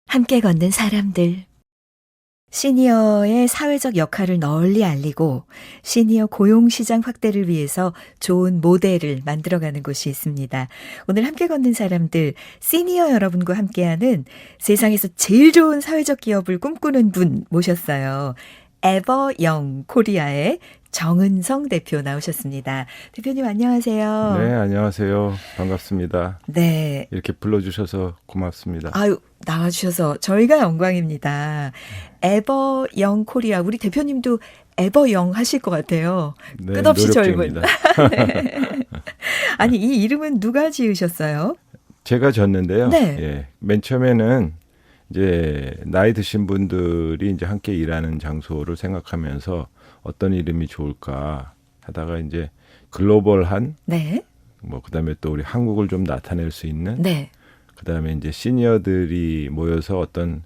함께 걷는 사람들. 시니어의 사회적 역할을 널리 알리고 시니어 고용시장 확대를 위해서 좋은 모델을 만들어가는 곳이 있습니다. 오늘 함께 걷는 사람들, 시니어 여러분과 함께하는 세상에서 제일 좋은 사회적 기업을 꿈꾸는 분 모셨어요. 에버영 코리아의 정은성 대표 나오셨습니다. 대표님 안녕하세요. 네, 안녕하세요. 반갑습니다. 네. 이렇게 불러주셔서 고맙습니다. 아유, 나와주셔서 저희가 영광입니다. 에버영 코리아, 우리 대표님도 에버영 하실 것 같아요. 네, 끝없이 노력 젊은. 중입니다. 네. 아니, 이 이름은 누가 지으셨어요? 제가 졌는데요. 네. 예, 맨 처음에는 이제 나이 드신 분들이 이제 함께 일하는 장소를 생각하면서 어떤 이름이 좋을까 하다가 이제 글로벌한 네. 뭐 그다음에 또 우리 한국을 좀 나타낼 수 있는 네. 그다음에 이제 시니어들이 모여서 어떤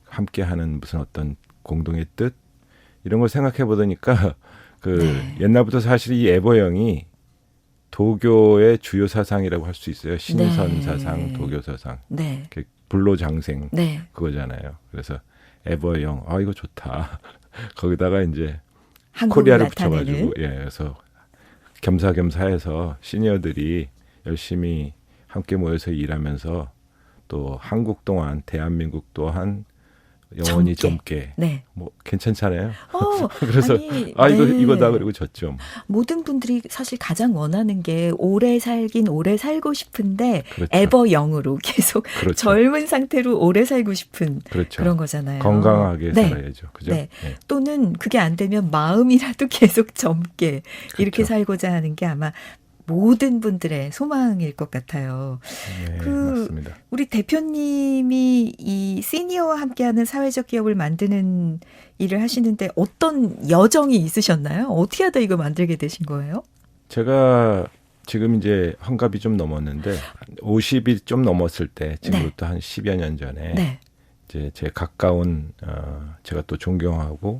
함께하는 무슨 어떤 공동의 뜻 이런 걸 생각해 보니까 그 네. 옛날부터 사실 이 에버영이 도교의 주요 사상이라고 할 수 있어요. 신선 네. 사상, 도교 사상, 네. 불로장생 네. 그거잖아요. 그래서 에버영, 아 이거 좋다. 거기다가 이제 한국을 코리아를 나타내는. 붙여가지고 예, 그래서 겸사겸사해서 시니어들이 열심히 함께 모여서 일하면서 또 한국 동안 대한민국 또한 영원히 젊게 네. 뭐 괜찮잖아요. 그래서 그래서 네. 이거다 그리고 졌죠. 뭐. 모든 분들이 사실 가장 원하는 게 오래 살긴 오래 살고 싶은데 그렇죠. 에버영으로 계속 그렇죠. 젊은 상태로 오래 살고 싶은 그렇죠. 그런 거잖아요. 건강하게 네. 살아야죠. 그죠? 네. 네. 또는 그게 안 되면 마음이라도 계속 젊게 이렇게 그렇죠. 살고자 하는 게 아마 모든 분들의 소망일 것 같아요. 네, 맞습니다. 우리 대표님이 이 시니어와 함께하는 사회적 기업을 만드는 일을 하시는데 어떤 여정이 있으셨나요? 어떻게 하다 이거 만들게 되신 거예요? 제가 지금 이제 환갑이 좀 넘었는데 50이 좀 넘었을 때 지금부터 한 10여 년 전에 네. 이제 제 가까운 제가 또 존경하고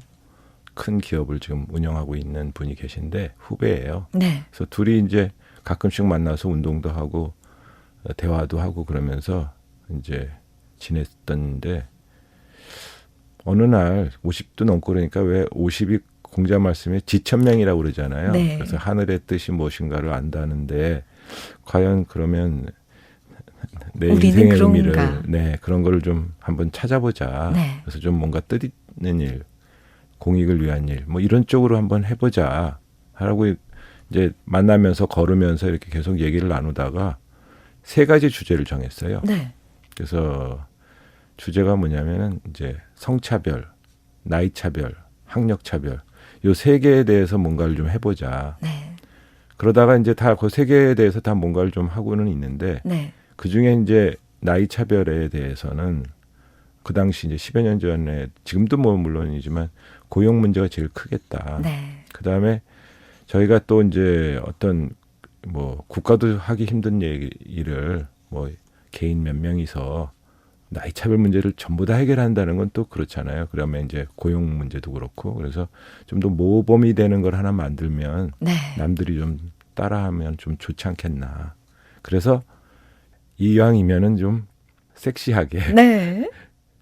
큰 기업을 지금 운영하고 있는 분이 계신데 후배예요. 네. 그래서 둘이 이제 가끔씩 만나서 운동도 하고 대화도 하고 그러면서 이제 지냈던데 어느 날 50도 넘고 그러니까 왜 50이 공자 말씀에 지천명이라고 그러잖아요. 네. 그래서 하늘의 뜻이 무엇인가를 안다는데 과연 그러면 내 우리는 인생의 그런가? 의미를 네, 그런 거를 좀 한번 찾아보자. 네. 그래서 좀 뭔가 뜻있는 일, 공익을 위한 일, 뭐 이런 쪽으로 한번 해보자 하라고 이제 만나면서 걸으면서 이렇게 계속 얘기를 나누다가 세 가지 주제를 정했어요. 네. 그래서 주제가 뭐냐면은 이제 성차별, 나이차별, 학력차별 요 세 개에 대해서 뭔가를 좀 해보자. 네. 그러다가 이제 다 그 세 개에 대해서 다 뭔가를 좀 하고는 있는데 네. 그 중에 이제 나이차별에 대해서는 그 당시 이제 10여 년 전에 지금도 뭐 물론이지만 고용 문제가 제일 크겠다. 네. 그다음에 저희가 또 이제 어떤 뭐 국가도 하기 힘든 일을 뭐 개인 몇 명이서 나이차별 문제를 전부 다 해결한다는 건 또 그렇잖아요. 그러면 이제 고용 문제도 그렇고 그래서 좀 더 모범이 되는 걸 하나 만들면 네. 남들이 좀 따라하면 좀 좋지 않겠나. 그래서 이왕이면은 좀 섹시하게 네.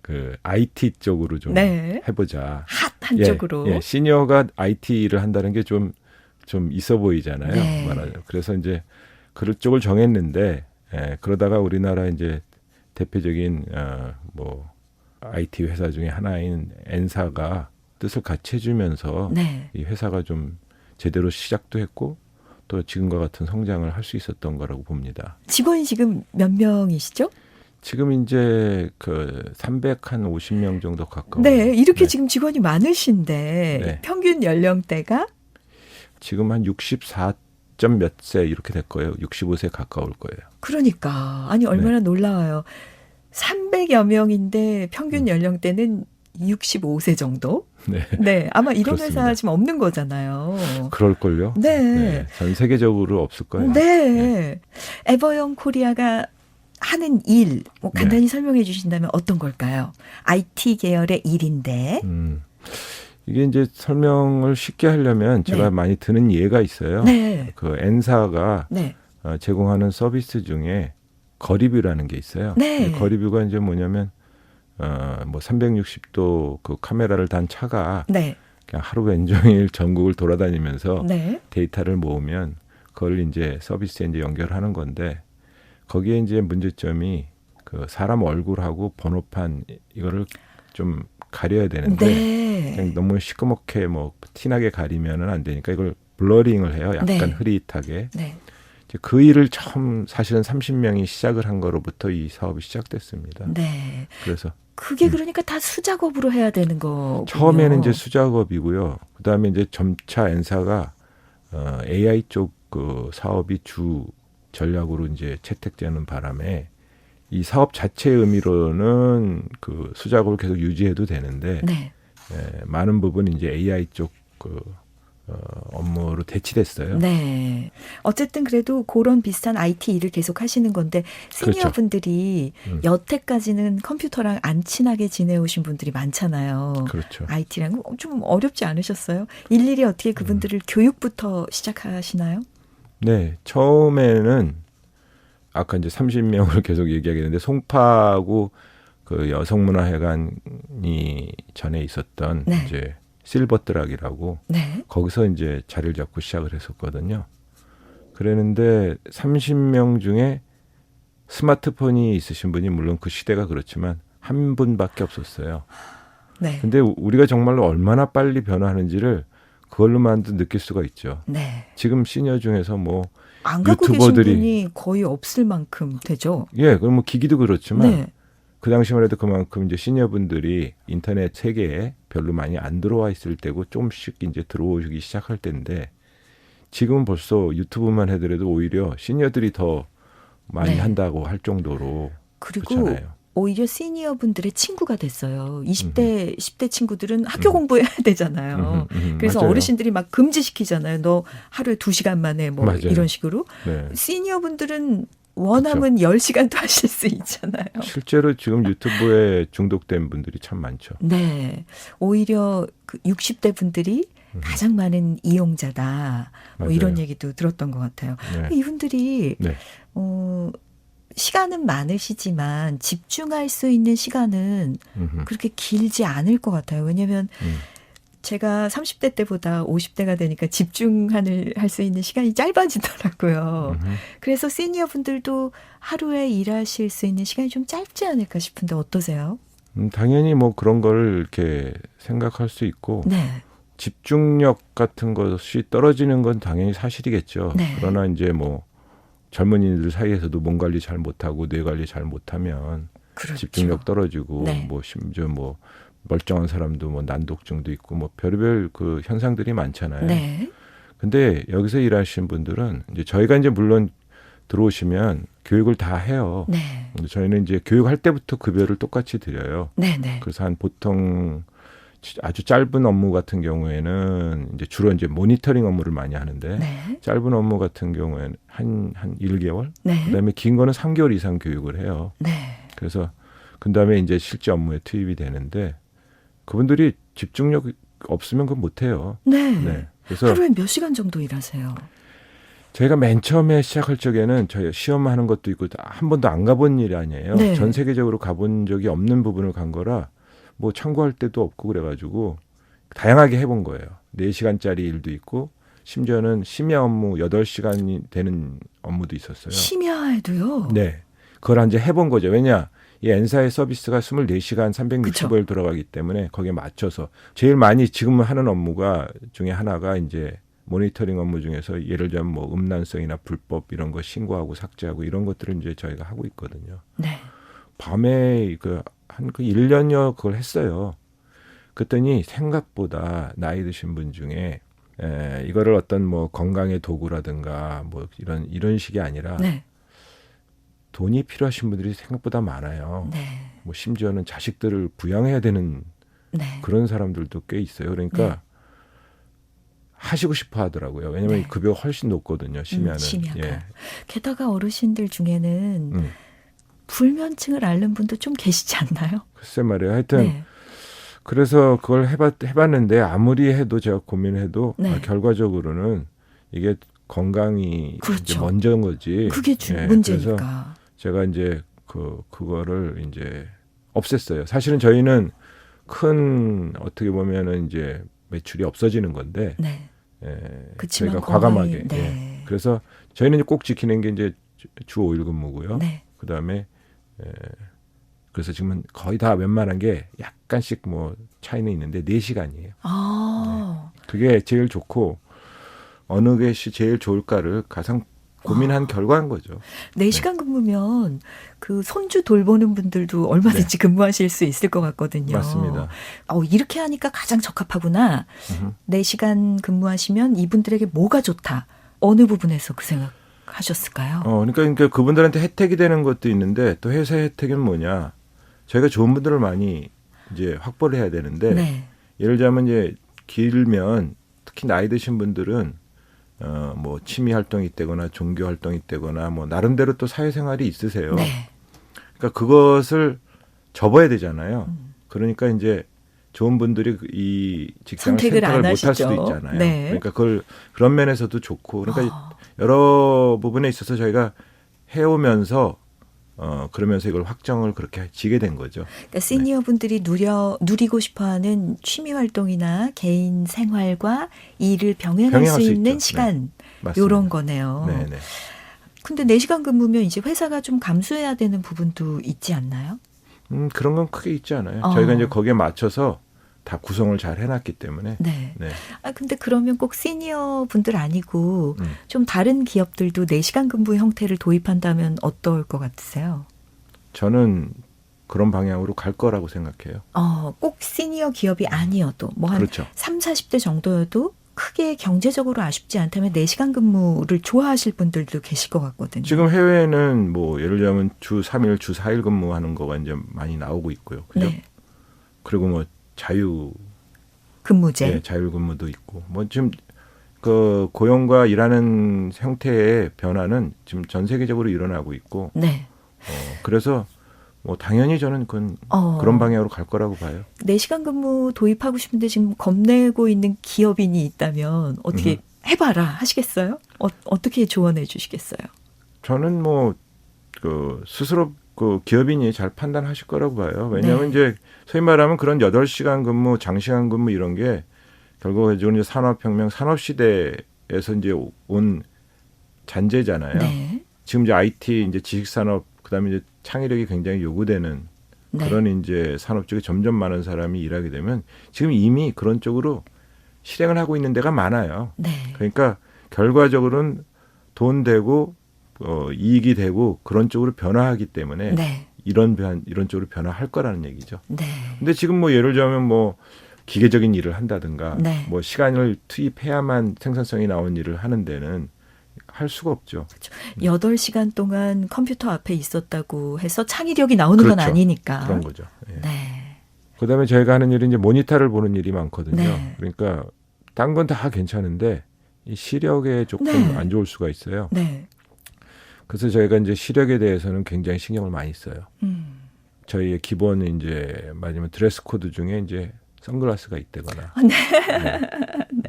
그 IT 쪽으로 좀 네. 해보자. 핫한 예, 쪽으로. 예, 시니어가 IT 일을 한다는 게 좀 있어 보이잖아요. 네. 말하자면. 그래서 이제 그런 쪽을 정했는데 그러다가 우리나라 이제 대표적인 뭐 IT 회사 중에 하나인 N사가 뜻을 같이 해주면서 네. 이 회사가 좀 제대로 시작도 했고 또 지금과 같은 성장을 할 수 있었던 거라고 봅니다. 직원이 지금 몇 명이시죠? 지금 이제 그 350명 정도 가까워요. 네. 이렇게 네. 지금 직원이 많으신데 네. 평균 연령대가 지금 한 64점 몇 세 이렇게 될 거예요. 65세 가까울 거예요. 그러니까 아니 얼마나 놀라워요. 300여 명인데 평균 연령대는 65세 정도? 네. 네. 아마 이런 그렇습니다. 회사 지금 없는 거잖아요. 그럴걸요? 네. 전 세계적으로 없을 거예요. 네. 에버영 코리아가 하는 일, 뭐 네. 간단히 설명해 주신다면 어떤 걸까요? IT 계열의 일인데. 이게 이제 설명을 쉽게 하려면 제가 네. 많이 드는 예가 있어요. 네. 그 N사가 네. 제공하는 서비스 중에 거리뷰라는 게 있어요. 네. 이 거리뷰가 이제 뭐냐면 뭐 360도 그 카메라를 단 차가 네. 그냥 하루 왼종일 전국을 돌아다니면서 네. 데이터를 모으면 그걸 이제 서비스에 이제 연결하는 건데 거기에 이제 문제점이 그 사람 얼굴하고 번호판 이거를 좀 가려야 되는데 네. 그냥 너무 시커멓게 뭐 티나게 가리면은 안 되니까 이걸 블러링을 해요. 약간 네. 흐릿하게. 네. 이제 그 일을 처음 사실은 30명이 시작을 한 거로부터 이 사업이 시작됐습니다. 네. 그래서 그게 그러니까 다 수작업으로 해야 되는 거. 처음에는 이제 수작업이고요. 그다음에 이제 점차 N사가 AI 쪽 그 사업이 주 전략으로 이제 채택되는 바람에 이 사업 자체의 의미로는 그 수작업을 계속 유지해도 되는데 네. 많은 부분 이제 AI 쪽 그 업무로 대치됐어요. 네. 어쨌든 그래도 그런 비슷한 IT 일을 계속 하시는 건데 시니어 그렇죠. 분들이 여태까지는 컴퓨터랑 안 친하게 지내오신 분들이 많잖아요. 그렇죠. IT랑 좀 어렵지 않으셨어요? 일일이 어떻게 그분들을 교육부터 시작하시나요? 네, 처음에는 아까 이제 30명을 계속 얘기하겠는데 송파구 그 여성문화회관이 전에 있었던 네. 이제 실버드락이라고 네. 거기서 이제 자리를 잡고 시작을 했었거든요. 그랬는데 30명 중에 스마트폰이 있으신 분이 물론 그 시대가 그렇지만 한 분밖에 없었어요. 네. 근데 우리가 정말로 얼마나 빨리 변화하는지를 그걸로만도 느낄 수가 있죠. 네. 지금 시니어 중에서 뭐 안 갖고 계신 분이 거의 없을 만큼 되죠. 예, 그럼 뭐 기기도 그렇지만 네. 그 당시만 해도 그만큼 이제 시니어분들이 인터넷 세계에 별로 많이 안 들어와 있을 때고 조금씩 이제 들어오기 시작할 때인데 지금은 벌써 유튜브만 해더라도 오히려 시니어들이 더 많이 네. 한다고 할 정도로 그리고 그렇잖아요. 오히려 시니어 분들의 친구가 됐어요. 20대, 10대 친구들은 학교 공부해야 되잖아요. 그래서 맞아요. 어르신들이 막 금지시키잖아요. 너 하루에 2시간 만에 뭐 맞아요. 이런 식으로. 네. 시니어 분들은 원하면 10시간도 하실 수 있잖아요. 실제로 지금 유튜브에 중독된 분들이 참 많죠. 네. 오히려 그 60대 분들이 가장 많은 이용자다. 뭐 맞아요. 이런 얘기도 들었던 것 같아요. 네. 이분들이 네. 시간은 많으시지만 집중할 수 있는 시간은 음흠. 그렇게 길지 않을 것 같아요. 왜냐하면 제가 30대 때보다 50대가 되니까 집중할 수 있는 시간이 짧아지더라고요. 그래서 시니어 분들도 하루에 일하실 수 있는 시간이 좀 짧지 않을까 싶은데 어떠세요? 당연히 뭐 그런 걸 이렇게 생각할 수 있고 네. 집중력 같은 것이 떨어지는 건 당연히 사실이겠죠. 네. 그러나 이제 뭐 젊은이들 사이에서도 몸 관리 잘 못하고 뇌 관리 잘 못하면 그렇죠. 집중력 떨어지고 네. 뭐 심지어 뭐 멀쩡한 사람도 뭐 난독증도 있고 뭐 별의별 그 현상들이 많잖아요. 네. 근데 여기서 일하시는 분들은 이제 저희가 이제 물론 들어오시면 교육을 다 해요. 네. 근데 저희는 이제 교육할 때부터 급여를 똑같이 드려요. 네. 네. 그래서 한 보통 아주 짧은 업무 같은 경우에는 이제 주로 이제 모니터링 업무를 많이 하는데 네. 짧은 업무 같은 경우에는 한 1개월, 네. 그다음에 긴 거는 3개월 이상 교육을 해요. 네. 그래서 그다음에 이제 실제 업무에 투입이 되는데 그분들이 집중력 없으면 그건 못 해요. 네. 네. 그래서 하루에 몇 시간 정도 일하세요? 저희가 맨 처음에 시작할 적에는 저희 시험하는 것도 있고 한 번도 안 가본 일이 아니에요. 네. 전 세계적으로 가본 적이 없는 부분을 간 거라 뭐 참고할 때도 없고 그래가지고 다양하게 해본 거예요. 4시간짜리 일도 있고 심지어는 심야 업무 8시간이 되는 업무도 있었어요. 심야에도요? 네. 그걸 이제 해본 거죠. 왜냐? 이 N사의 서비스가 24시간 365일 돌아가기 때문에 거기에 맞춰서 제일 많이 지금 하는 업무가 중에 하나가 이제 모니터링 업무 중에서 예를 들면 뭐 음란성이나 불법 이런 거 신고하고 삭제하고 이런 것들을 이제 저희가 하고 있거든요. 네. 밤에 한 1년여 그걸 했어요. 그랬더니 생각보다 나이 드신 분 중에 이거를 어떤 뭐 건강의 도구라든가 뭐 이런 식이 아니라 네. 돈이 필요하신 분들이 생각보다 많아요. 네. 뭐 심지어는 자식들을 부양해야 되는 네. 그런 사람들도 꽤 있어요. 그러니까 네. 하시고 싶어 하더라고요. 왜냐하면 네. 급여가 훨씬 높거든요. 심야는. 심야가. 예. 게다가 어르신들 중에는 불면증을 앓는 분도 좀 계시지 않나요? 글쎄 말이에요. 하여튼 네. 그래서 그걸 해봤는데 아무리 해도 제가 고민해도 네. 결과적으로는 이게 건강이 그렇죠. 이제 먼저인 거지. 그게 예, 그래서 문제니까. 제가 이제 그거를 이제 없앴어요. 사실은 저희는 큰 어떻게 보면은 이제 매출이 없어지는 건데 네. 예, 그치만 저희가 거의, 과감하게 네. 예. 그래서 저희는 이제 꼭 지키는 게 이제 주 5일 근무고요. 네. 그다음에 그래서 지금은 거의 다 웬만한 게 약간씩 뭐 차이는 있는데 4시간이에요. 아. 그게 제일 좋고 어느 것이 제일 좋을까를 가장 고민한 결과인 거죠. 4시간 근무면 그 손주 돌보는 분들도 얼마든지 근무하실 수 있을 것 같거든요. 맞습니다. 이렇게 하니까 가장 적합하구나. 4시간 근무하시면 이분들에게 뭐가 좋다. 어느 부분에서 그 생각하셨을까요? 그러니까 그분들한테 혜택이 되는 것도 있는데 또 회사의 혜택은 뭐냐? 저희가 좋은 분들을 많이 이제 확보를 해야 되는데 네. 예를 들자면 이제 길면 특히 나이 드신 분들은 뭐 취미 활동이 있다거나 종교 활동이 있다거나 뭐 나름대로 또 사회생활이 있으세요. 네. 그러니까 그것을 접어야 되잖아요. 그러니까 이제 좋은 분들이 이 직장을 선택을 안 선택을 못 할 하시죠. 수도 있잖아요. 네. 그러니까 그런 면에서도 좋고 그러니까 여러 부분에 있어서 저희가 해오면서 그러면서 이걸 확정을 그렇게 지게 된 거죠. 그러니까 시니어 분들이 누리고 싶어하는 취미 활동이나 개인 생활과 일을 병행할 병행할 수 수 있는 있죠. 시간 맞습니다. 요런 거네요. 네네. 근데 4시간 근무면 이제 회사가 좀 감수해야 되는 부분도 있지 않나요? 그런 건 크게 있지 않아요. 저희가 이제 거기에 맞춰서 다 구성을 잘 해놨기 때문에. 네. 네. 근데 그러면 꼭 시니어 분들 아니고 좀 다른 기업들도 4시간 근무 형태를 도입한다면 어떨 것 같으세요? 저는 그런 방향으로 갈 거라고 생각해요. 꼭 시니어 기업이 아니어도 뭐 한 그렇죠. 3, 40대 정도여도 크게 경제적으로 아쉽지 않다면 4시간 근무를 좋아하실 분들도 계실 것 같거든요. 지금 해외는 뭐 예를 들자면 주 3일, 주 4일 근무하는 거가 이제 많이 나오고 있고요. 그죠? 네. 그리고 뭐 근무제. 네, 자율 근무도 있고. 뭐 지금 그 고용과 일하는 형태의 변화는 지금 전 세계적으로 일어나고 있고. 네. 그래서 뭐 당연히 저는 그건 그런 방향으로 갈 거라고 봐요. 4시간 근무 도입하고 싶은데 지금 겁내고 있는 기업인이 있다면 어떻게 해봐라 하시겠어요? 어떻게 조언해 주시겠어요? 저는 뭐 스스로 기업인이 잘 판단하실 거라고 봐요. 왜냐하면 네. 이제 소위 말하면 그런 8시간 근무, 장시간 근무 이런 게 결국 이제 산업혁명, 산업시대에서 이제 온 잔재잖아요. 네. 지금 이제 IT, 이제 지식산업, 그다음에 이제 창의력이 굉장히 요구되는 네. 그런 이제 산업 쪽에 점점 많은 사람이 일하게 되면 지금 이미 그런 쪽으로 실행을 하고 있는 데가 많아요. 네. 그러니까 결과적으로는 돈 되고 이익이 되고 그런 쪽으로 변화하기 때문에 네. 이런 쪽으로 변화할 거라는 얘기죠. 네. 근데 지금 뭐 예를 들자면 뭐 기계적인 일을 한다든가 네. 뭐 시간을 투입해야만 생산성이 나온 일을 하는 데는 할 수가 없죠. 8시간 동안 컴퓨터 앞에 있었다고 해서 창의력이 나오는 건 그렇죠. 아니니까. 그런 거죠. 예. 네. 그다음에 저희가 하는 일이 이제 모니터를 보는 일이 많거든요. 네. 그러니까 딴 건 다 괜찮은데 이 시력에 조금 네. 안 좋을 수가 있어요. 네. 그래서 저희가 이제 시력에 대해서는 굉장히 신경을 많이 써요. 음. 저희의 기본 이제 말하자면 드레스 코드 중에 이제 선글라스가 있다거나. 네.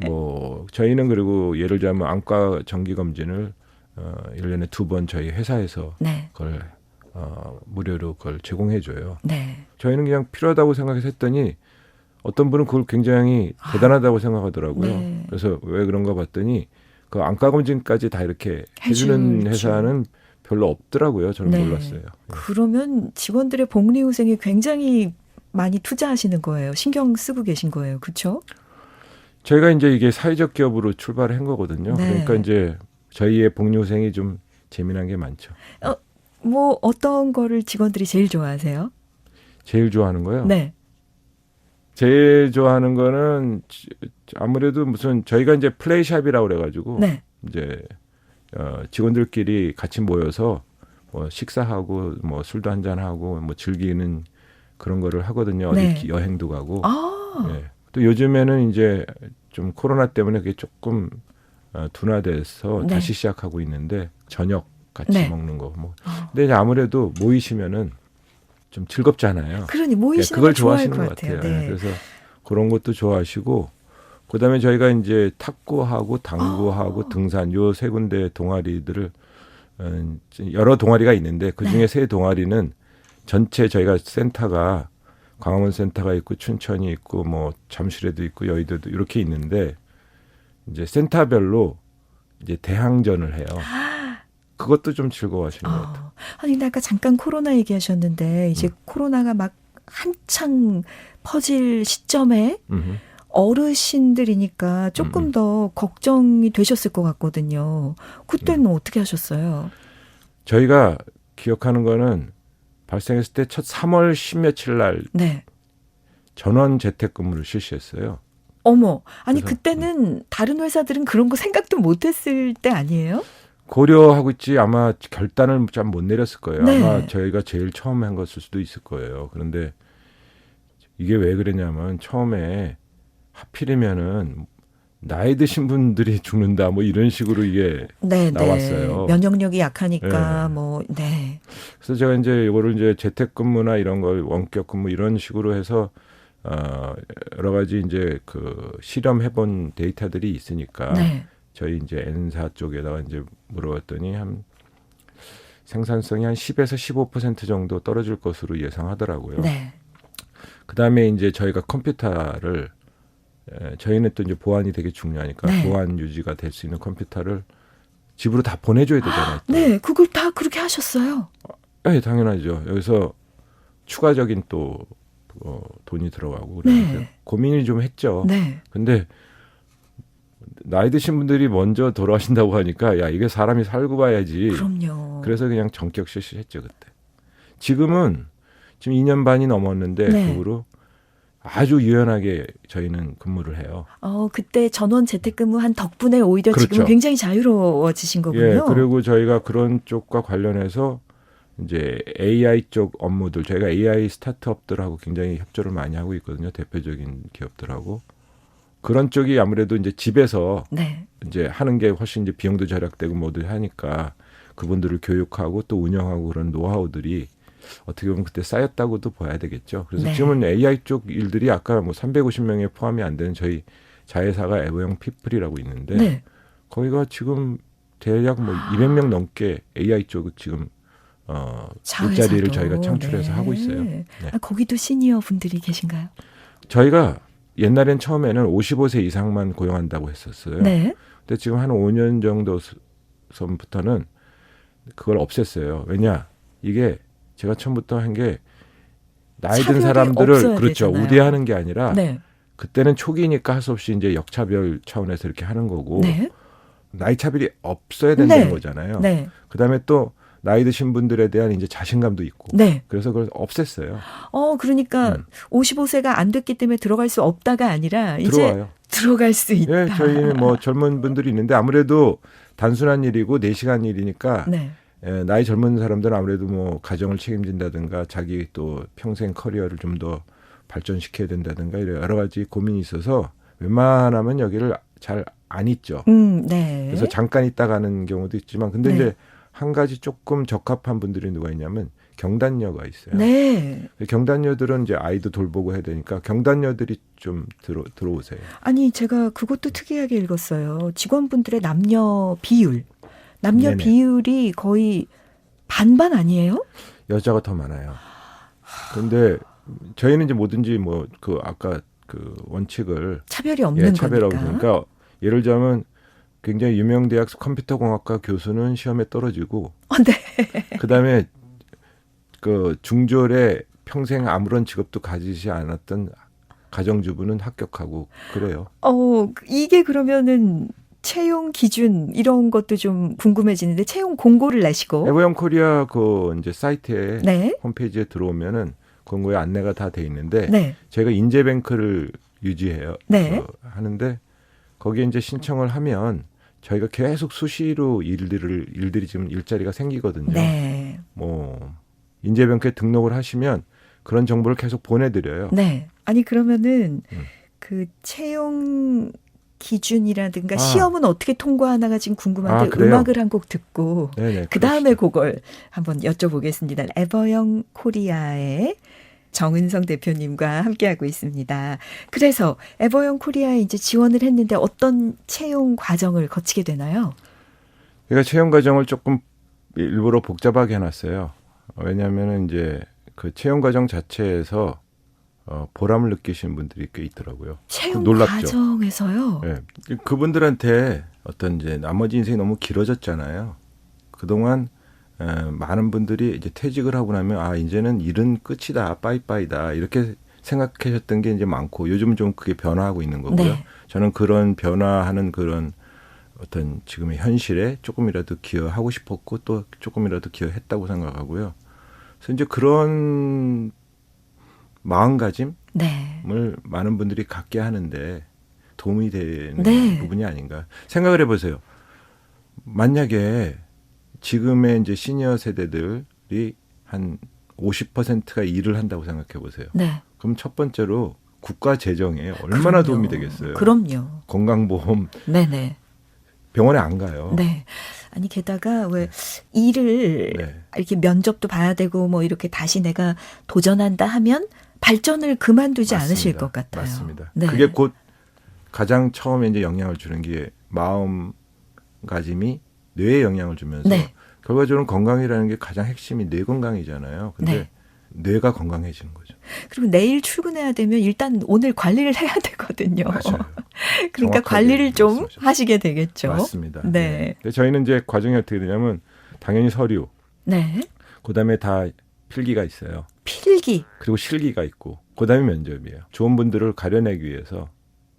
네. 뭐 저희는 그리고 예를 들자면 안과 정기 검진을 1년에 2번 저희 회사에서 네. 그걸 무료로 그걸 제공해 줘요. 네. 저희는 그냥 필요하다고 생각해서 했더니 어떤 분은 그걸 굉장히 대단하다고 생각하더라고요. 네. 그래서 왜 그런가 봤더니 그 안과 검진까지 다 이렇게 해주는 해주죠. 회사는 별로 없더라고요. 저는 네. 몰랐어요. 그러면 직원들의 복리후생에 굉장히 많이 투자하시는 거예요. 신경 쓰고 계신 거예요. 그렇죠? 저희가 이제 이게 사회적 기업으로 출발을 한 거거든요. 네. 그러니까 이제 저희의 복리후생이 좀 재미난 게 많죠. 뭐 어떤 거를 직원들이 제일 좋아하세요? 제일 좋아하는 거요? 네. 제일 좋아하는 거는 아무래도 무슨 저희가 이제 플레이샵이라고 그래가지고 네. 이제 직원들끼리 같이 모여서 뭐 식사하고 뭐 술도 한잔 하고 뭐 즐기는 그런 거를 하거든요. 어디 네. 여행도 가고. 아. 예. 또 요즘에는 이제 좀 코로나 때문에 그게 조금 둔화돼서 네. 다시 시작하고 있는데 저녁 같이 네. 먹는 거 뭐. 근데 이제 아무래도 모이시면은 좀 즐겁잖아요. 그러니 모이시는 그걸 걸 좋아할 좋아하시는 것 것 같아요. 같아요. 네. 예, 그래서 그런 것도 좋아하시고 그다음에 저희가 이제 탁구하고 당구하고 등산 요 세 군데 동아리들을 여러 동아리가 있는데 그 중에 네. 세 동아리는 전체 저희가 센터가 광화문 센터가 있고 춘천이 있고 뭐 잠실에도 있고 여의도도 이렇게 있는데 이제 센터별로 이제 대항전을 해요. 그것도 좀 즐거워하시는 것 같아요. 아니, 근데 아까 잠깐 코로나 얘기하셨는데 이제 코로나가 막 한창 퍼질 시점에 어르신들이니까 조금 더 걱정이 되셨을 것 같거든요. 그때는 어떻게 하셨어요? 저희가 기억하는 거는 발생했을 때 첫 3월 10며칠 날 네. 전원 재택근무를 실시했어요. 어머, 아니 그래서, 그때는 다른 회사들은 그런 거 생각도 못했을 때 아니에요? 고려하고 있지 아마 결단을 잘 못 내렸을 거예요. 네. 아마 저희가 제일 처음 한 것일 수도 있을 거예요. 그런데 이게 왜 그랬냐면 처음에 하필이면은 나이 드신 분들이 죽는다 뭐 이런 식으로 이게 네, 나왔어요. 면역력이 약하니까 네. 뭐 네. 그래서 제가 이제 이거를 이제 재택근무나 이런 걸 원격근무 이런 식으로 해서 여러 가지 이제 그 실험해본 데이터들이 있으니까 네. 저희 이제 N사 쪽에다가 이제 물어봤더니 한 생산성이 한 10에서 15% 정도 떨어질 것으로 예상하더라고요. 네. 그다음에 이제 저희가 컴퓨터를 저희는 또 이제 보안이 되게 중요하니까 네. 보안 유지가 될 수 있는 컴퓨터를 집으로 다 보내줘야 되잖아요. 또. 네, 그걸 다 그렇게 하셨어요. 네, 당연하죠. 여기서 추가적인 또 돈이 들어가고 그래서 네. 고민이 좀 했죠. 네. 근데 나이 드신 분들이 먼저 돌아가신다고 하니까 야 이게 사람이 살고 봐야지. 그럼요. 그래서 그냥 전격 실시했죠 그때. 지금 2년 반이 넘었는데 네. 그 후로 아주 유연하게 저희는 근무를 해요. 그때 전원 재택근무한 덕분에 오히려 그렇죠. 지금 굉장히 자유로워지신 거군요. 예, 그리고 저희가 그런 쪽과 관련해서 이제 AI 쪽 업무들, 저희가 AI 스타트업들하고 굉장히 협조를 많이 하고 있거든요. 대표적인 기업들하고. 그런 쪽이 아무래도 이제 집에서 네. 이제 하는 게 훨씬 이제 비용도 절약되고 뭐들 하니까 그분들을 교육하고 또 운영하고 그런 노하우들이 어떻게 보면 그때 쌓였다고도 봐야 되겠죠. 그래서 네. 지금은 AI 쪽 일들이 아까 뭐 350명에 포함이 안 되는 저희 자회사가 에버영 피플이라고 있는데 네. 거기가 지금 대략 뭐 200명 넘게 AI 쪽 지금 자회사도. 일자리를 저희가 창출해서 네. 하고 있어요. 네. 거기도 시니어 분들이 계신가요? 저희가 옛날엔 처음에는 55세 이상만 고용한다고 했었어요. 네. 근데 지금 한 5년 정도 전부터는 그걸 없앴어요. 왜냐? 이게 제가 처음부터 한 게 나이 든 차별이 사람들을 없어야 그렇죠. 되잖아요. 우대하는 게 아니라 네. 그때는 초기니까 할 수 없이 이제 역차별 차원에서 이렇게 하는 거고 네. 나이 차별이 없어야 된다는 네. 거잖아요. 네. 그다음에 또 나이 드신 분들에 대한 이제 자신감도 있고. 네. 그래서 그걸 없앴어요. 그러니까 55세가 안 됐기 때문에 들어갈 수 없다가 아니라 이제 들어와요. 들어갈 수 있다. 예, 저희는 뭐 젊은 분들이 있는데 아무래도 단순한 일이고 4시간 일이니까 네. 나이 젊은 사람들은 아무래도 뭐 가정을 책임진다든가 자기 또 평생 커리어를 좀 더 발전시켜야 된다든가 이런 여러 가지 고민이 있어서 웬만하면 여기를 잘 안 있죠. 네. 그래서 잠깐 있다 가는 경우도 있지만 근데 네. 이제 한 가지 조금 적합한 분들이 누가 있냐면 경단녀가 있어요. 네. 경단녀들은 이제 아이도 돌보고 해야 되니까 경단녀들이 좀 들어오세요. 아니, 제가 그것도 특이하게 읽었어요. 직원분들의 남녀 비율. 남녀 네네. 비율이 거의 반반 아니에요? 여자가 더 많아요. 근데 저희는 이제 뭐든지 뭐 그 아까 그 원칙을 차별이 없는 차별 거니까. 없으니까 예를 들자면 굉장히 유명 대학 컴퓨터공학과 교수는 시험에 떨어지고 네. 그다음에 그 중졸에 평생 아무런 직업도 가지지 않았던 가정주부는 합격하고 그래요. 이게 그러면은 채용 기준 이런 것도 좀 궁금해지는데 채용 공고를 내시고. 에버영 코리아 그 이제 사이트에 네. 홈페이지에 들어오면은 공고에 안내가 다 돼 있는데 네. 저희가 인재뱅크를 유지해요. 네. 하는데 거기에 이제 신청을 하면 저희가 계속 수시로 일들이 지금 일자리가 생기거든요. 네. 뭐 인재뱅크에 등록을 하시면 그런 정보를 계속 보내드려요. 네. 아니 그러면은 그 채용 기준이라든가 시험은 어떻게 통과하나가 지금 궁금한데 그래요? 음악을 한 곡 듣고 네네, 그 다음에 그러시죠. 그걸 한번 여쭤보겠습니다. 에버영 코리아의 정은성 대표님과 함께하고 있습니다. 그래서 에버영 코리아에 이제 지원을 했는데 어떤 채용 과정을 거치게 되나요? 제가 채용 과정을 조금 일부러 복잡하게 해놨어요. 왜냐하면 이제 그 채용 과정 자체에서 보람을 느끼시는 분들이 꽤 있더라고요. 채용 놀랍죠. 과정에서요. 예. 그분들한테 어떤 이제 나머지 인생이 너무 길어졌잖아요. 그동안 많은 분들이 이제 퇴직을 하고 나면 아 이제는 일은 끝이다, 빠이빠이다 이렇게 생각하셨던 게 이제 많고 요즘은 좀 그게 변화하고 있는 거고요. 네. 저는 그런 변화하는 그런 어떤 지금의 현실에 조금이라도 기여하고 싶었고 또 조금이라도 기여했다고 생각하고요. 그래서 이제 그런 마음가짐을 네. 많은 분들이 갖게 하는데 도움이 되는 네. 부분이 아닌가 생각을 해보세요. 만약에 지금의 이제 시니어 세대들이 한 50%가 일을 한다고 생각해 보세요. 네. 그럼 첫 번째로 국가 재정에 얼마나 그럼요. 도움이 되겠어요. 그럼요. 건강보험 네네. 병원에 안 가요. 네. 아니 게다가 왜 일을 네. 이렇게 면접도 봐야 되고 뭐 이렇게 다시 내가 도전한다 하면 발전을 그만두지 않으실 것 같아요. 맞습니다. 네. 그게 곧 가장 처음에 이제 영향을 주는 게 마음가짐이 뇌에 영향을 주면서 네. 결과적으로 건강이라는 게 가장 핵심이 뇌 건강이잖아요. 근데 네. 뇌가 건강해지는 거죠. 그리고 내일 출근해야 되면 일단 오늘 관리를 해야 되거든요. 맞아요. 그러니까 정확하게 관리를 좀 말씀하셨어요. 하시게 되겠죠. 맞습니다. 네. 근데 저희는 이제 과정이 어떻게 되냐면 당연히 서류, 네. 그다음에 다 필기가 있어요. 필기. 그리고 실기가 있고 그다음에 면접이에요. 좋은 분들을 가려내기 위해서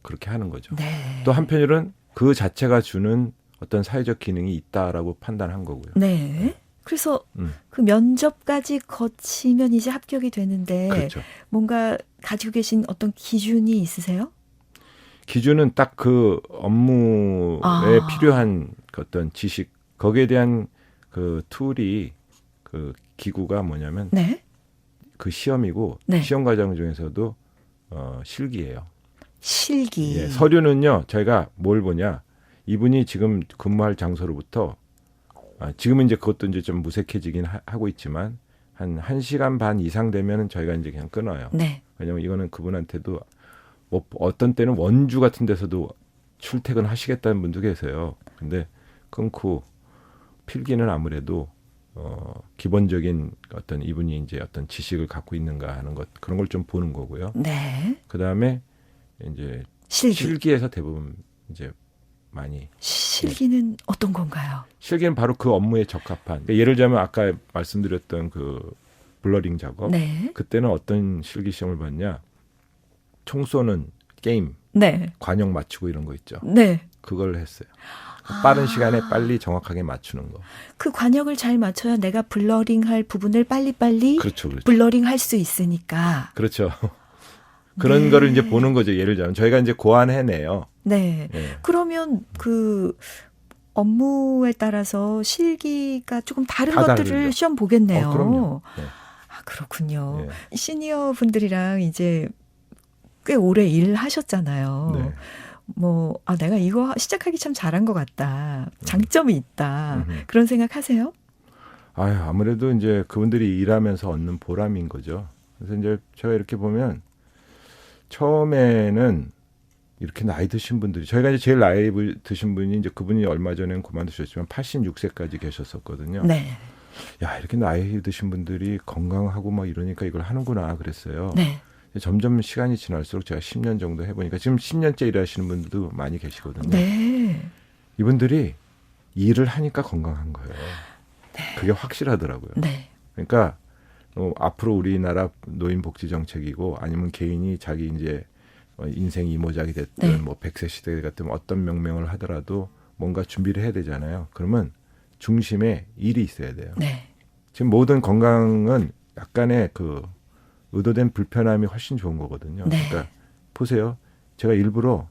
그렇게 하는 거죠. 네. 또 한편으로는 그 자체가 주는 어떤 사회적 기능이 있다라고 판단한 거고요. 네. 그래서 음. 그 면접까지 거치면 이제 합격이 되는데 그렇죠. 뭔가 가지고 계신 어떤 기준이 있으세요? 기준은 딱 그 업무에 필요한 그 어떤 지식 거기에 대한 그 툴이 그 기구가 뭐냐면 네. 그 시험이고 네. 시험 과정 중에서도 실기예요. 실기. 예, 서류는요. 저희가 뭘 보냐? 이분이 지금 근무할 장소로부터 지금은 이제 그것도 이제 좀 무색해지긴 하고 있지만 한 1시간 반 이상 되면은 저희가 이제 그냥 끊어요. 네. 왜냐면 이거는 그분한테도 뭐 어떤 때는 원주 같은 데서도 출퇴근하시겠다는 분도 계세요. 근데 끊고 필기는 아무래도 기본적인 어떤 이분이 이제 어떤 지식을 갖고 있는가 하는 것 그런 걸 좀 보는 거고요. 네. 그다음에 이제 실기. 실기에서 대부분 이제 많이 실기는 어떤 건가요? 실기는 바로 그 업무에 적합한 그러니까 예를 들자면 아까 말씀드렸던 그 블러링 작업 네. 그때는 어떤 실기 시험을 봤냐 총 쏘는 게임 네. 관역 맞추고 이런 거 있죠. 네. 그걸 했어요. 빠른 시간에 빨리 정확하게 맞추는 거. 그 관역을 잘 맞춰야 내가 블러링할 부분을 빨리빨리 그렇죠, 그렇죠. 블러링 할 수 있으니까. 그렇죠. 그런 네. 거를 이제 보는 거죠. 예를 들자면 저희가 이제 고안해내요. 네. 예. 그러면 그 업무에 따라서 실기가 조금 다른 다 것들을 다르죠. 시험 보겠네요. 그럼요. 예. 아, 그렇군요. 예. 시니어 분들이랑 이제 꽤 오래 일을 하셨잖아요. 네. 뭐, 아, 내가 이거 시작하기 참 잘한 것 같다. 장점이 있다. 음흠. 그런 생각 하세요? 아유, 아무래도 이제 그분들이 일하면서 얻는 보람인 거죠. 그래서 이제 제가 이렇게 보면 처음에는 이렇게 나이 드신 분들이 저희가 이제 제일 나이 드신 분이 이제 그분이 얼마 전에는 그만두셨지만 86세까지 계셨었거든요. 네. 야, 이렇게 나이 드신 분들이 건강하고 막 이러니까 이걸 하는구나 그랬어요. 네. 점점 시간이 지날수록 제가 10년 정도 해보니까 지금 10년째 일하시는 분들도 많이 계시거든요. 네. 이분들이 일을 하니까 건강한 거예요. 그게 확실하더라고요. 네. 그러니까 앞으로 우리나라 노인 복지 정책이고 아니면 개인이 자기 이제 인생 이모작이 됐든 네. 뭐 100세 시대 같은 어떤 명명을 하더라도 뭔가 준비를 해야 되잖아요. 그러면 중심에 일이 있어야 돼요. 네. 지금 모든 건강은 약간의 그 의도된 불편함이 훨씬 좋은 거거든요. 네. 그러니까 보세요. 제가 일부러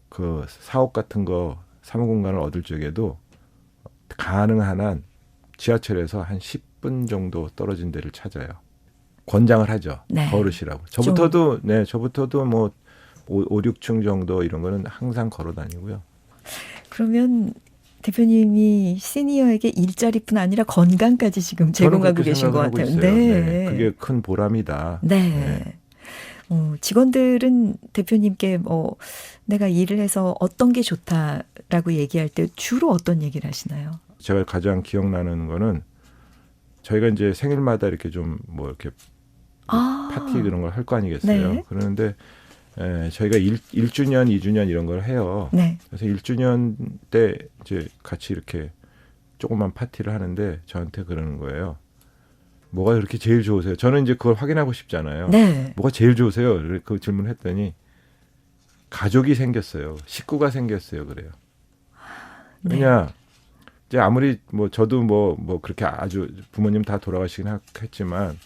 그 사옥 같은 거 사무공간을 얻을 적에도 가능한 한 지하철에서 한 10분 정도 떨어진 데를 찾아요. 권장을 하죠. 네. 걸으시라고. 저부터도 뭐 5, 6층 정도 이런 거는 항상 걸어 다니고요. 그러면 대표님이 시니어에게 일자리뿐 아니라 건강까지 지금 제공하고 계신 것 같아요. 네. 그게 큰 보람이다. 네. 네. 직원들은 대표님께 뭐 내가 일을 해서 어떤 게 좋다라고 얘기할 때 주로 어떤 얘기를 하시나요? 제가 가장 기억나는 거는 저희가 이제 생일마다 이렇게 좀 뭐 이렇게 파티 그런 걸 할 거 아니겠어요. 네. 그러는데 저희가 1주년, 2주년 이런 걸 해요. 네. 그래서 1주년 때 이제 같이 이렇게 조그만 파티를 하는데 저한테 그러는 거예요. 뭐가 그렇게 제일 좋으세요? 저는 이제 그걸 확인하고 싶잖아요. 네. 뭐가 제일 좋으세요? 그 질문을 했더니 가족이 생겼어요. 식구가 생겼어요. 그래요. 네. 왜냐 이제 아무리 뭐 저도 뭐 그렇게 아주 부모님 다 돌아가시긴 했지만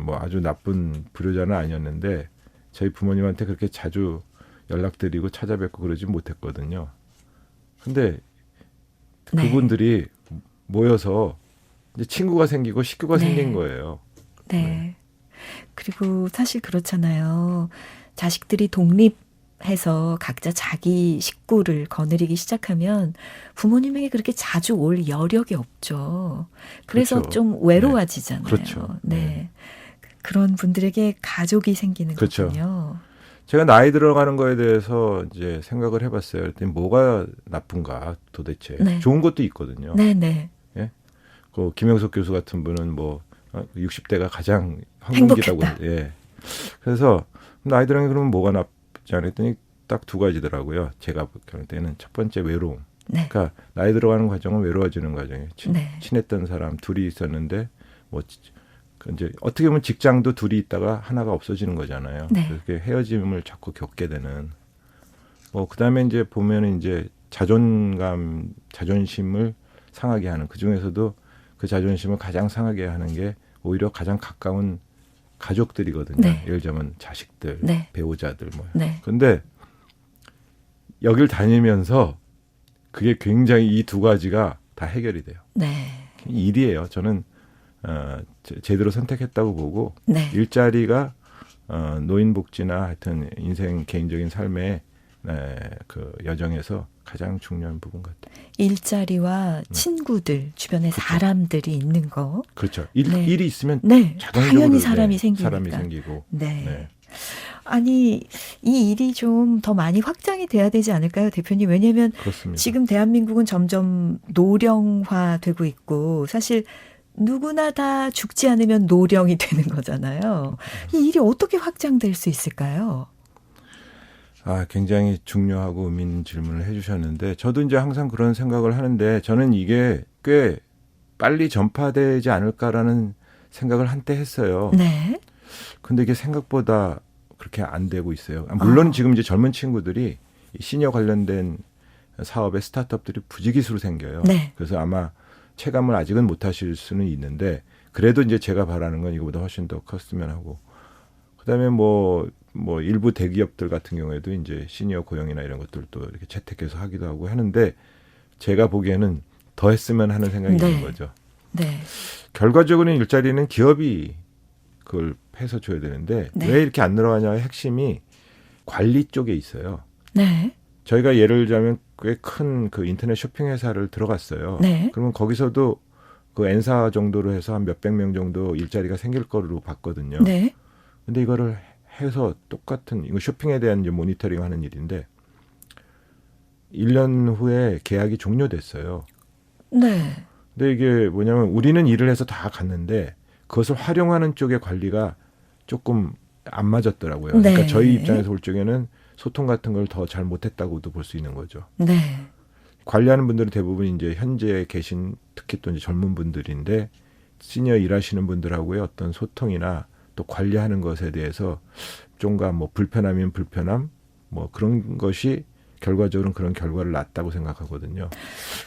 뭐 아주 나쁜 불효자는 아니었는데 저희 부모님한테 그렇게 자주 연락드리고 찾아뵙고 그러지 못했거든요. 근데 네. 그분들이 모여서 이제 친구가 생기고 식구가 네. 생긴 거예요. 네. 그리고 사실 그렇잖아요. 자식들이 독립해서 각자 자기 식구를 거느리기 시작하면 부모님에게 그렇게 자주 올 여력이 없죠. 그래서 그렇죠. 좀 외로워지잖아요. 그렇죠. 네. 그런 분들에게 가족이 생기는 그렇죠. 거군요. 제가 나이 들어가는 거에 대해서 이제 생각을 해봤어요. 그랬더니 뭐가 나쁜가 도대체. 네. 좋은 것도 있거든요. 네, 네. 그 김영석 교수 같은 분은 뭐 60대가 가장 황금기라고. 행복했다. 예. 그래서 나이 들어가면 그러면 뭐가 나쁘지 않았더니 딱 두 가지더라고요. 제가 볼 때는 첫 번째 외로움. 네. 그러니까 나이 들어가는 과정은 외로워지는 과정이에요. 네. 친했던 사람 둘이 있었는데 뭐 이제 어떻게 보면 직장도 둘이 있다가 하나가 없어지는 거잖아요. 네. 그렇게 헤어짐을 자꾸 겪게 되는. 뭐 그다음에 이제 보면은 이제 자존심을 상하게 하는 그 중에서도 그 자존심을 가장 상하게 하는 게 오히려 가장 가까운 가족들이거든요. 네. 예를 들면 자식들, 네. 배우자들 뭐. 네. 근데 여길 다니면서 그게 굉장히 이 두 가지가 다 해결이 돼요. 네. 일이에요. 저는 제대로 선택했다고 보고 네. 일자리가 노인복지나 하여튼 인생 개인적인 삶의 그 여정에서 가장 중요한 부분 같아요. 일자리와 친구들, 주변에 그렇죠. 사람들이 있는 거. 그렇죠. 네. 일이 있으면 네. 자동적으로 당연히 사람이 생기니까. 사람이 생기고. 네. 네. 아니, 이 일이 좀 더 많이 확장이 돼야 되지 않을까요, 대표님? 왜냐하면 그렇습니다. 지금 대한민국은 점점 노령화되고 있고 사실 누구나 다 죽지 않으면 노령이 되는 거잖아요. 이 일이 어떻게 확장될 수 있을까요? 굉장히 중요하고 의미 있는 질문을 해주셨는데 저도 이제 항상 그런 생각을 하는데 저는 이게 꽤 빨리 전파되지 않을까라는 생각을 한때 했어요. 네. 근데 이게 생각보다 그렇게 안 되고 있어요. 물론 지금 이제 젊은 친구들이 이 시니어 관련된 사업의 스타트업들이 부지기수로 생겨요. 네. 그래서 아마 체감을 아직은 못 하실 수는 있는데 그래도 이제 제가 바라는 건 이거보다 훨씬 더 컸으면 하고 그다음에 뭐 일부 대기업들 같은 경우에도 이제 시니어 고용이나 이런 것들도 이렇게 채택해서 하기도 하고 하는데 제가 보기에는 더 했으면 하는 생각이 네. 있는 거죠. 네. 결과적으로는 일자리는 기업이 그걸 해서 줘야 되는데 네. 왜 이렇게 안 늘어나냐의 핵심이 관리 쪽에 있어요. 네. 저희가 예를 들자면 꽤 큰 그 인터넷 쇼핑 회사를 들어갔어요. 네. 그러면 거기서도 그 N사 정도로 해서 한 몇백 명 정도 일자리가 생길 거로 봤거든요. 네. 근데 이거를 해서 똑같은 이거 쇼핑에 대한 이제 모니터링 하는 일인데 1년 후에 계약이 종료됐어요. 네. 근데 이게 뭐냐면 우리는 일을 해서 다 갔는데 그것을 활용하는 쪽의 관리가 조금 안 맞았더라고요. 네. 그러니까 저희 입장에서 볼 적에는 소통 같은 걸 더 잘 못했다고도 볼 수 있는 거죠. 네. 관리하는 분들은 대부분 이제 현재 계신 특히 또 이제 젊은 분들인데 시니어 일하시는 분들하고의 어떤 소통이나 또 관리하는 것에 대해서 좀가 뭐 불편함이면 불편함 뭐 그런 것이 결과적으로는 그런 결과를 낳았다고 생각하거든요.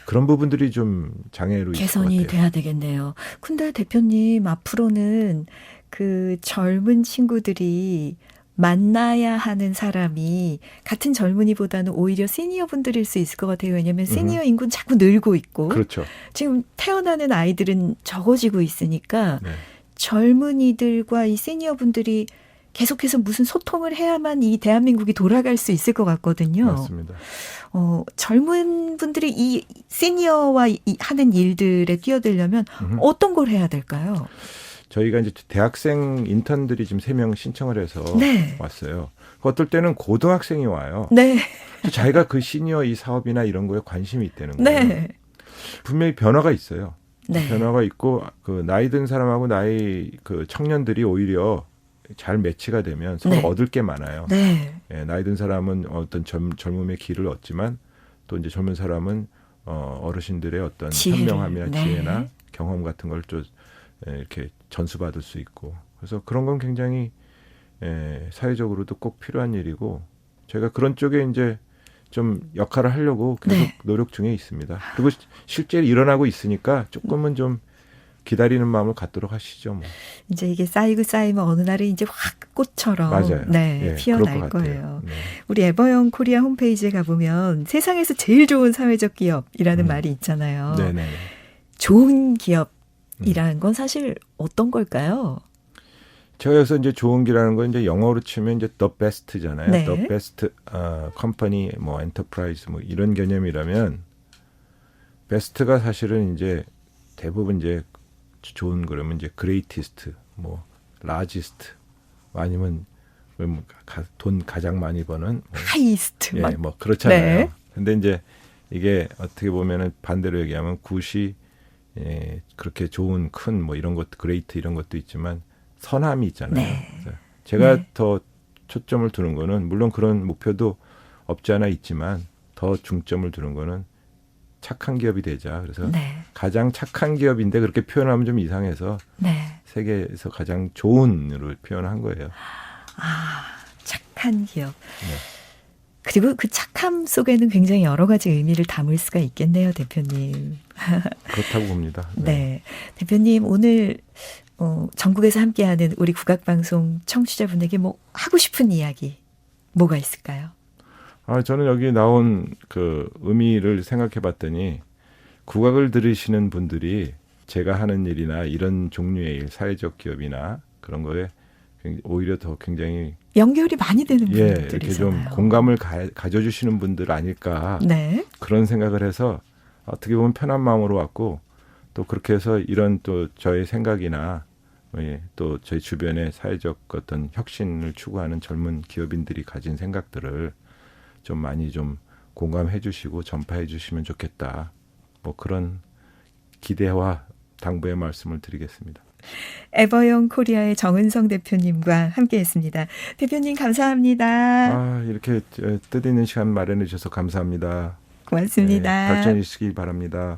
그런 부분들이 좀 장애로 있을 것 개선이 같아요. 돼야 되겠네요. 근데 대표님 앞으로는 그 젊은 친구들이 만나야 하는 사람이 같은 젊은이보다는 오히려 시니어 분들일 수 있을 것 같아요. 왜냐하면 시니어 인구는 자꾸 늘고 있고 그렇죠. 지금 태어나는 아이들은 적어지고 있으니까 네. 젊은이들과 이 시니어 분들이 계속해서 무슨 소통을 해야만 이 대한민국이 돌아갈 수 있을 것 같거든요. 맞습니다. 젊은 분들이 이 시니어와 하는 일들에 뛰어들려면 어떤 걸 해야 될까요? 저희가 이제 대학생 인턴들이 지금 3명 신청을 해서 네. 왔어요. 어떨 때는 고등학생이 와요. 네. 자기가 그 시니어 이 사업이나 이런 거에 관심이 있다는 거예요. 네. 분명히 변화가 있어요. 네. 변화가 있고 그 나이 든 사람하고 나이 그 청년들이 오히려 잘 매치가 되면 서로 네. 얻을 게 많아요. 네. 예, 나이 든 사람은 어떤 젊음의 길을 얻지만 또 이제 젊은 사람은 어르신들의 어떤 지혜를, 현명함이나 네. 지혜나 경험 같은 걸 좀 이렇게 전수받을 수 있고 그래서 그런 건 굉장히 사회적으로도 꼭 필요한 일이고 제가 그런 쪽에 이제 좀 역할을 하려고 계속 네. 노력 중에 있습니다. 그리고 실제 일어나고 있으니까 조금은 좀 기다리는 마음을 갖도록 하시죠. 뭐. 이제 이게 쌓이면 어느 날은 이제 확 꽃처럼 맞아요. 네, 예, 피어날 그럴 것 같아요. 거예요. 네. 우리 에버영 코리아 홈페이지에 가보면 세상에서 제일 좋은 사회적 기업이라는 말이 있잖아요. 네네. 좋은 기업이라는 건 사실 어떤 걸까요? 저에서 이제 좋은 기라는 건 이제 영어로 치면 이제 the best잖아요. 네. the best company, 뭐 enterprise 뭐 이런 개념이라면 best가 사실은 이제 대부분 이제 좋은 거라면 이제 greatest, 뭐 largest, 아니면 돈 가장 많이 버는 뭐, 하이스트. 예, 뭐 그렇잖아요. 네. 근데 이제 이게 어떻게 보면은 반대로 얘기하면 굿이 그렇게 좋은 큰 뭐 이런 것도 great 이런 것도 있지만 선함이 있잖아요. 네. 그래서 제가 네. 더 초점을 두는 거는 물론 그런 목표도 없지 않아 있지만 더 중점을 두는 거는 착한 기업이 되자. 그래서 네. 가장 착한 기업인데 그렇게 표현하면 좀 이상해서 네. 세계에서 가장 좋은으로 표현한 거예요. 아, 착한 기업. 네. 그리고 그 착함 속에는 굉장히 여러 가지 의미를 담을 수가 있겠네요, 대표님. 그렇다고 봅니다. 네. 대표님, 오늘 전국에서 함께하는 우리 국악방송 청취자분에게 뭐 하고 싶은 이야기 뭐가 있을까요? 저는 여기 나온 그 의미를 생각해 봤더니 국악을 들으시는 분들이 제가 하는 일이나 이런 종류의 일, 사회적 기업이나 그런 거에 오히려 더 굉장히 연결이 많이 되는 분들이잖아요. 이렇게 좀 공감을 가져주시는 분들 아닐까 네. 그런 생각을 해서 어떻게 보면 편한 마음으로 왔고 또 그렇게 해서 이런 또 저의 생각이나 또 저희 주변의 사회적 어떤 혁신을 추구하는 젊은 기업인들이 가진 생각들을 좀 많이 좀 공감해 주시고 전파해 주시면 좋겠다. 뭐 그런 기대와 당부의 말씀을 드리겠습니다. 에버영 코리아의 정은성 대표님과 함께했습니다. 대표님 감사합니다. 이렇게 뜻있는 시간 마련해 주셔서 감사합니다. 고맙습니다. 발전해 주시기 바랍니다.